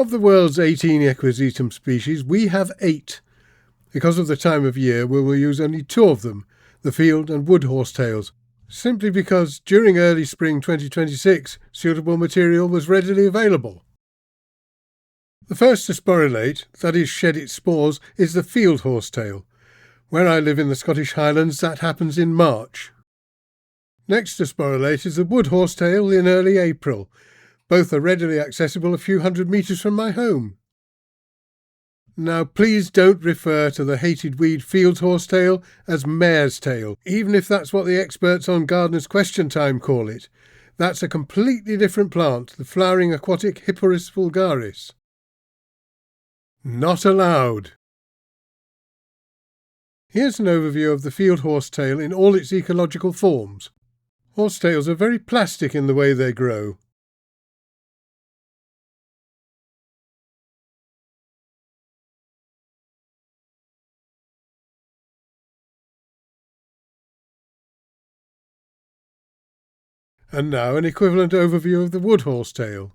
Of the world's 18 equisetum species, we have 8. Because of the time of year, we will use only 2 of them, the field and wood horsetails, simply because during early spring 2026, suitable material was readily available. The first to sporulate, that is shed its spores, is the field horsetail. Where I live in the Scottish Highlands, that happens in March. Next to sporulate is the wood horsetail in early April. Both are readily accessible a few hundred metres from my home. Now please don't refer to the hated weed field horsetail as mare's tail, even if that's what the experts on Gardener's Question Time call it. That's a completely different plant, the flowering aquatic Hipporus vulgaris. Not allowed. Here's an overview of the field horsetail in all its ecological forms. Horsetails are very plastic in the way they grow. And now an equivalent overview of the wood horsetail.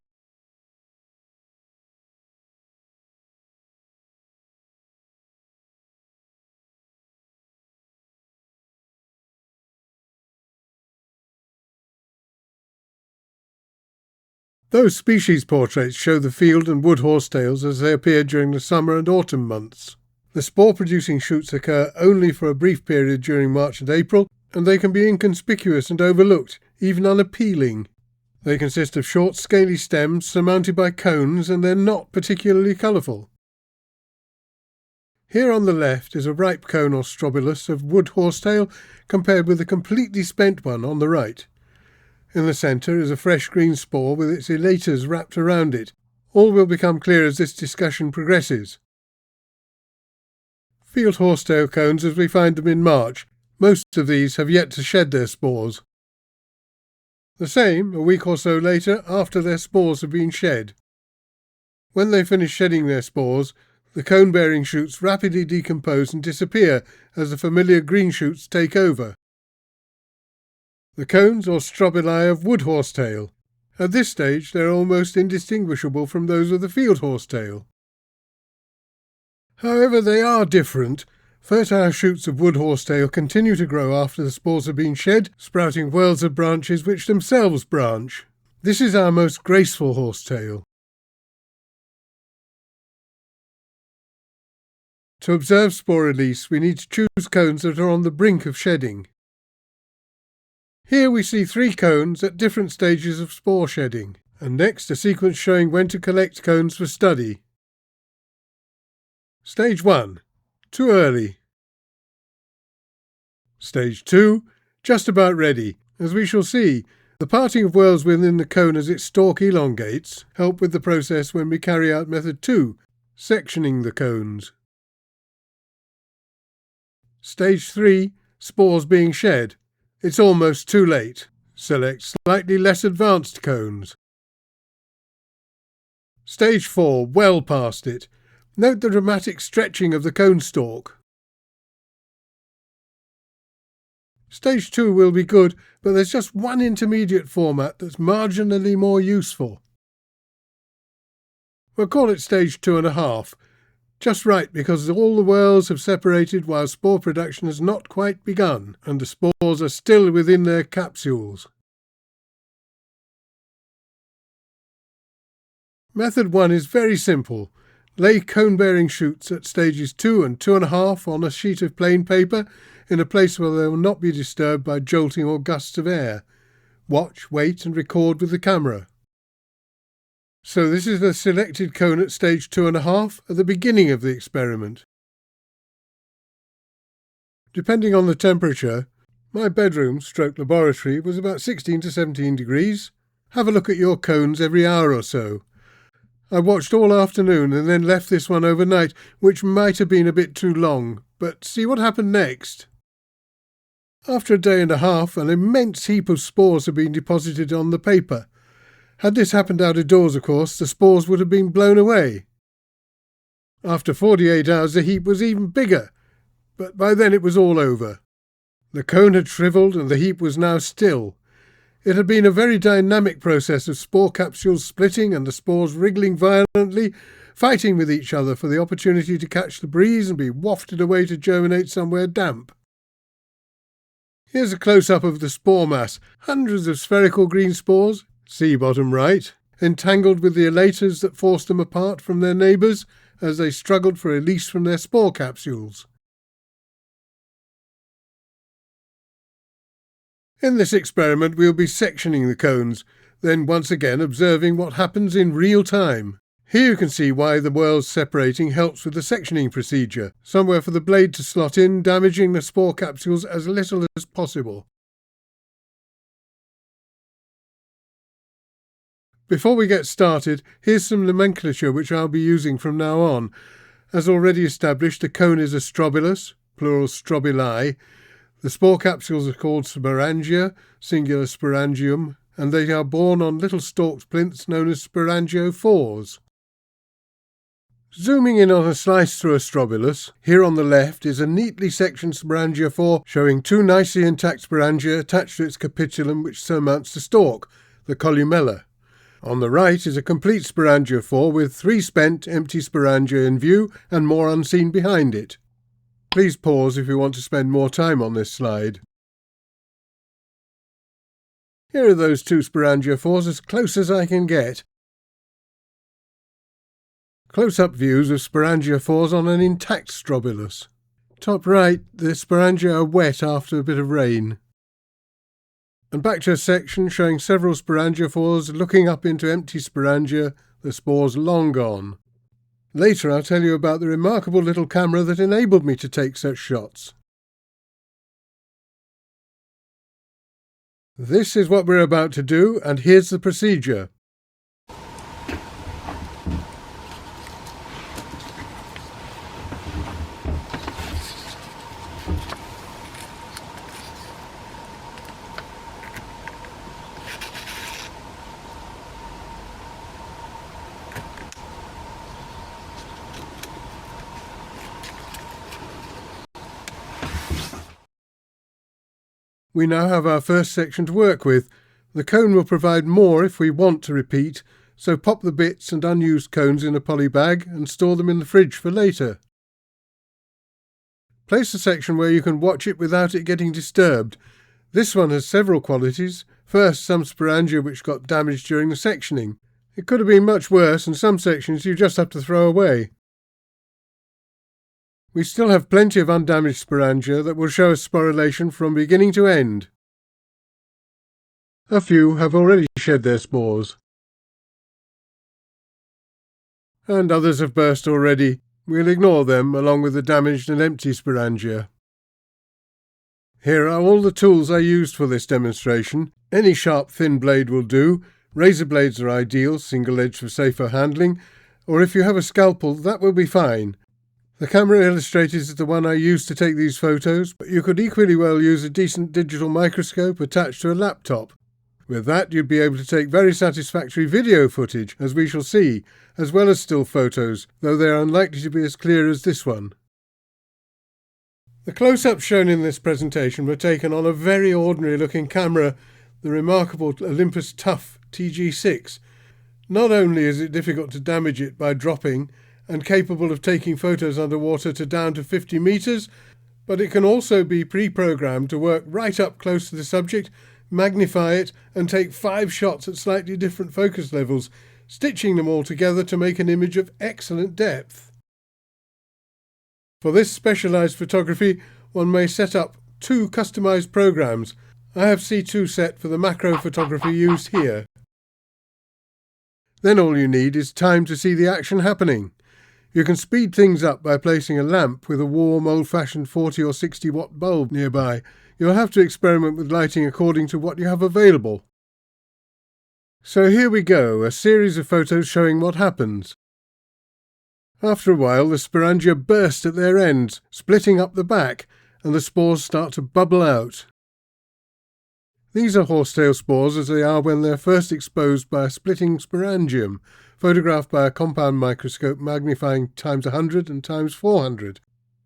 Those species portraits show the field and wood horsetails as they appear during the summer and autumn months. The spore-producing shoots occur only for a brief period during March and April, and they can be inconspicuous and overlooked, even unappealing. They consist of short, scaly stems surmounted by cones, and they're not particularly colourful. Here on the left is a ripe cone or strobilus of wood horsetail compared with a completely spent one on the right. In the centre is a fresh green spore with its elaters wrapped around it. All will become clear as this discussion progresses. Field horsetail cones as we find them in March. Most of these have yet to shed their spores. The same a week or so later after their spores have been shed. When they finish shedding their spores, the cone-bearing shoots rapidly decompose and disappear as the familiar green shoots take over. The cones or strobili of wood horsetail. At this stage they are almost indistinguishable from those of the field horsetail. However, they are different. Fertile shoots of wood horsetail continue to grow after the spores have been shed, sprouting whorls of branches which themselves branch. This is our most graceful horsetail. To observe spore release, we need to choose cones that are on the brink of shedding. Here we see 3 cones at different stages of spore shedding, and next a sequence showing when to collect cones for study. Stage 1. Too early. Stage 2. Just about ready. As we shall see, the parting of whorls within the cone as its stalk elongates help with the process when we carry out method 2, sectioning the cones. Stage 3. Spores being shed. It's almost too late. Select slightly less advanced cones. Stage 4. Well past it. Note the dramatic stretching of the cone stalk. Stage 2 will be good, but there's just one intermediate format that's marginally more useful. We'll call it stage 2.5. Just right, because all the whorls have separated while spore production has not quite begun, and the spores are still within their capsules. Method 1 is very simple. Lay cone-bearing shoots at stages 2 and 2.5 on a sheet of plain paper in a place where they will not be disturbed by jolting or gusts of air. Watch, wait and record with the camera. So this is the selected cone at stage 2.5 at the beginning of the experiment. Depending on the temperature, my bedroom/laboratory was about 16 to 17 degrees. Have a look at your cones every hour or so. I watched all afternoon and then left this one overnight, which might have been a bit too long, but see what happened next. After a day and a half, an immense heap of spores had been deposited on the paper. Had this happened out of doors, of course, the spores would have been blown away. After 48 hours the heap was even bigger, but by then it was all over. The cone had shrivelled and the heap was now still. It had been a very dynamic process of spore capsules splitting and the spores wriggling violently, fighting with each other for the opportunity to catch the breeze and be wafted away to germinate somewhere damp. Here's a close-up of the spore mass. Hundreds of spherical green spores, see bottom right, entangled with the elaters that forced them apart from their neighbours as they struggled for release from their spore capsules. In this experiment we'll be sectioning the cones, then once again observing what happens in real time. Here you can see why the whorls separating helps with the sectioning procedure, somewhere for the blade to slot in, damaging the spore capsules as little as possible. Before we get started, here's some nomenclature which I'll be using from now on. As already established, a cone is a strobilus, plural strobili. The spore capsules are called sporangia, singular sporangium, and they are borne on little stalked plinths known as sporangiophores. Zooming in on a slice through a strobilus, here on the left is a neatly sectioned sporangiophore showing two nicely intact sporangia attached to its capitulum which surmounts the stalk, the columella. On the right is a complete sporangiophore with 3 spent, empty sporangia in view and more unseen behind it. Please pause if you want to spend more time on this slide. Here are those 2 sporangiophores as close as I can get. Close-up views of sporangiophores on an intact strobilus. Top right, the sporangia are wet after a bit of rain. And back to a section showing several sporangiophores looking up into empty sporangia, the spores long gone. Later I'll tell you about the remarkable little camera that enabled me to take such shots. This is what we're about to do, and here's the procedure. We now have our first section to work with. The cone will provide more if we want to repeat, so pop the bits and unused cones in a poly bag and store them in the fridge for later. Place a section where you can watch it without it getting disturbed. This one has several qualities. First, some sporangia which got damaged during the sectioning. It could have been much worse, and some sections you just have to throw away. We still have plenty of undamaged sporangia that will show us sporulation from beginning to end. A few have already shed their spores. And others have burst already. We'll ignore them along with the damaged and empty sporangia. Here are all the tools I used for this demonstration. Any sharp thin blade will do. Razor blades are ideal, single edge for safer handling, or if you have a scalpel that will be fine. The camera illustrated is the one I used to take these photos, but you could equally well use a decent digital microscope attached to a laptop. With that you'd be able to take very satisfactory video footage, as we shall see, as well as still photos, though they are unlikely to be as clear as this one. The close-ups shown in this presentation were taken on a very ordinary looking camera, the remarkable Olympus Tough TG6. Not only is it difficult to damage it by dropping, and capable of taking photos underwater to down to 50 metres, but it can also be pre-programmed to work right up close to the subject, magnify it, and take 5 shots at slightly different focus levels, stitching them all together to make an image of excellent depth. For this specialised photography, one may set up 2 customised programs. I have C2 set for the macro photography used here. Then all you need is time to see the action happening. You can speed things up by placing a lamp with a warm, old-fashioned 40 or 60 watt bulb nearby. You'll have to experiment with lighting according to what you have available. So here we go, a series of photos showing what happens. After a while, the sporangia burst at their ends, splitting up the back, and the spores start to bubble out. These are horsetail spores as they are when they are first exposed by a splitting sporangium, photographed by a compound microscope magnifying times 100 and times 400.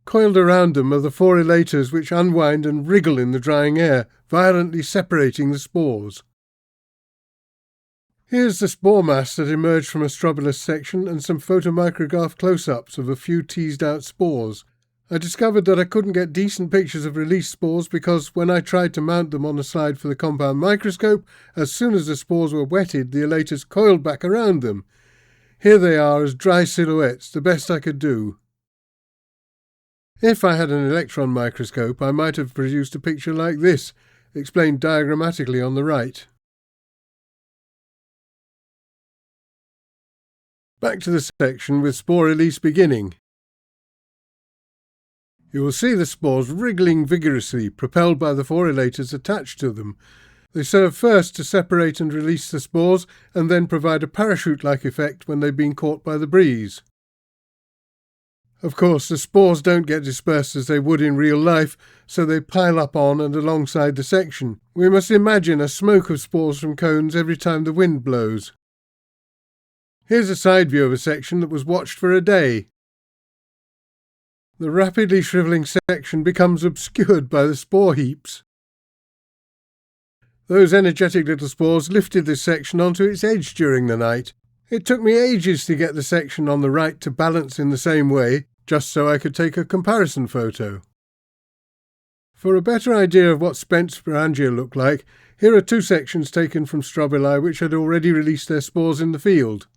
Coiled around them are the 4 elaters which unwind and wriggle in the drying air, violently separating the spores. Here's the spore mass that emerged from a strobilus section and some photomicrograph close-ups of a few teased-out spores. I discovered that I couldn't get decent pictures of released spores because when I tried to mount them on a slide for the compound microscope, as soon as the spores were wetted, the elaters coiled back around them. Here they are as dry silhouettes, the best I could do. If I had an electron microscope, I might have produced a picture like this, explained diagrammatically on the right. Back to the section with spore release beginning. You will see the spores wriggling vigorously, propelled by the 4 elaters attached to them. They serve first to separate and release the spores, and then provide a parachute-like effect when they've been caught by the breeze. Of course, the spores don't get dispersed as they would in real life, so they pile up on and alongside the section. We must imagine a smoke of spores from cones every time the wind blows. Here's a side view of a section that was watched for a day. The rapidly shrivelling section becomes obscured by the spore heaps. Those energetic little spores lifted this section onto its edge during the night. It took me ages to get the section on the right to balance in the same way, just so I could take a comparison photo. For a better idea of what spent sporangia looked like, here are 2 sections taken from strobili which had already released their spores in the field.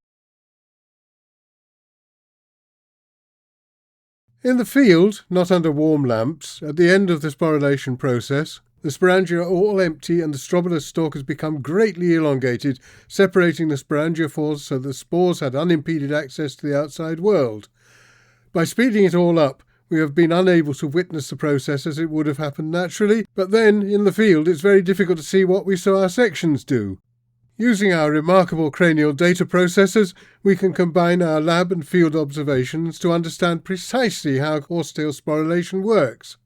In the field, not under warm lamps, at the end of the sporulation process, the sporangia are all empty and the strobilus stalk has become greatly elongated, separating the sporangiophores so the spores had unimpeded access to the outside world. By speeding it all up, we have been unable to witness the process as it would have happened naturally, but then, in the field, it's very difficult to see what we saw our sections do. Using our remarkable cranial data processors, we can combine our lab and field observations to understand precisely how horsetail sporulation works.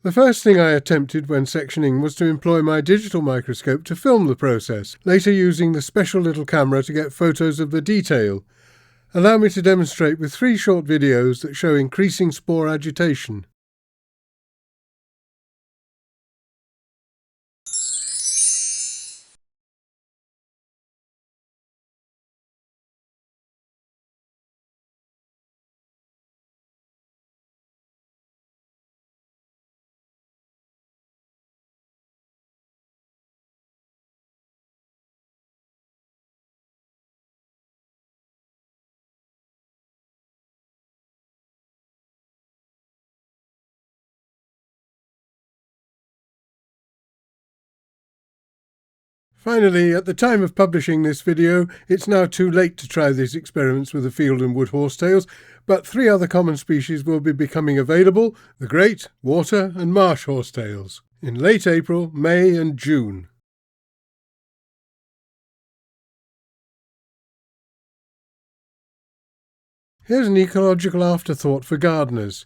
The first thing I attempted when sectioning was to employ my digital microscope to film the process, later using the special little camera to get photos of the detail. Allow me to demonstrate with 3 short videos that show increasing spore agitation. Finally, at the time of publishing this video, it's now too late to try these experiments with the field and wood horsetails, but 3 other common species will be becoming available, the great, water and marsh horsetails, in late April, May and June. Here's an ecological afterthought for gardeners.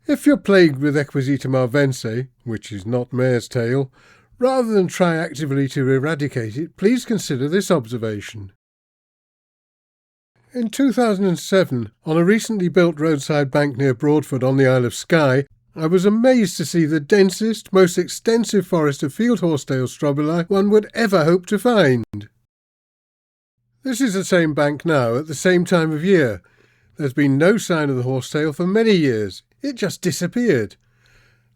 If you're plagued with Equiseta malvense, which is not mare's tail, rather than try actively to eradicate it, please consider this observation. In 2007, on a recently built roadside bank near Broadford on the Isle of Skye, I was amazed to see the densest, most extensive forest of field horsetail strobili one would ever hope to find. This is the same bank now, at the same time of year. There's been no sign of the horsetail for many years. It just disappeared.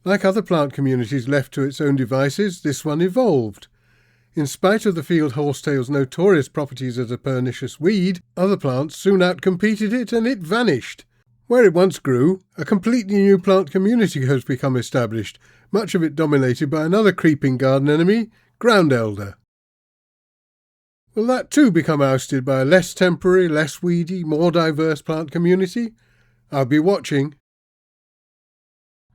Like other plant communities left to its own devices, this one evolved. In spite of the field horsetail's notorious properties as a pernicious weed, other plants soon outcompeted it and it vanished. Where it once grew, a completely new plant community has become established, much of it dominated by another creeping garden enemy, ground elder. Will that too become ousted by a less temporary, less weedy, more diverse plant community? I'll be watching.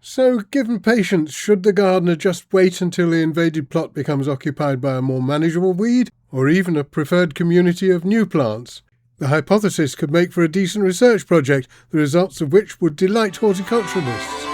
So, given patience, should the gardener just wait until the invaded plot becomes occupied by a more manageable weed, or even a preferred community of new plants? The hypothesis could make for a decent research project, the results of which would delight horticulturalists.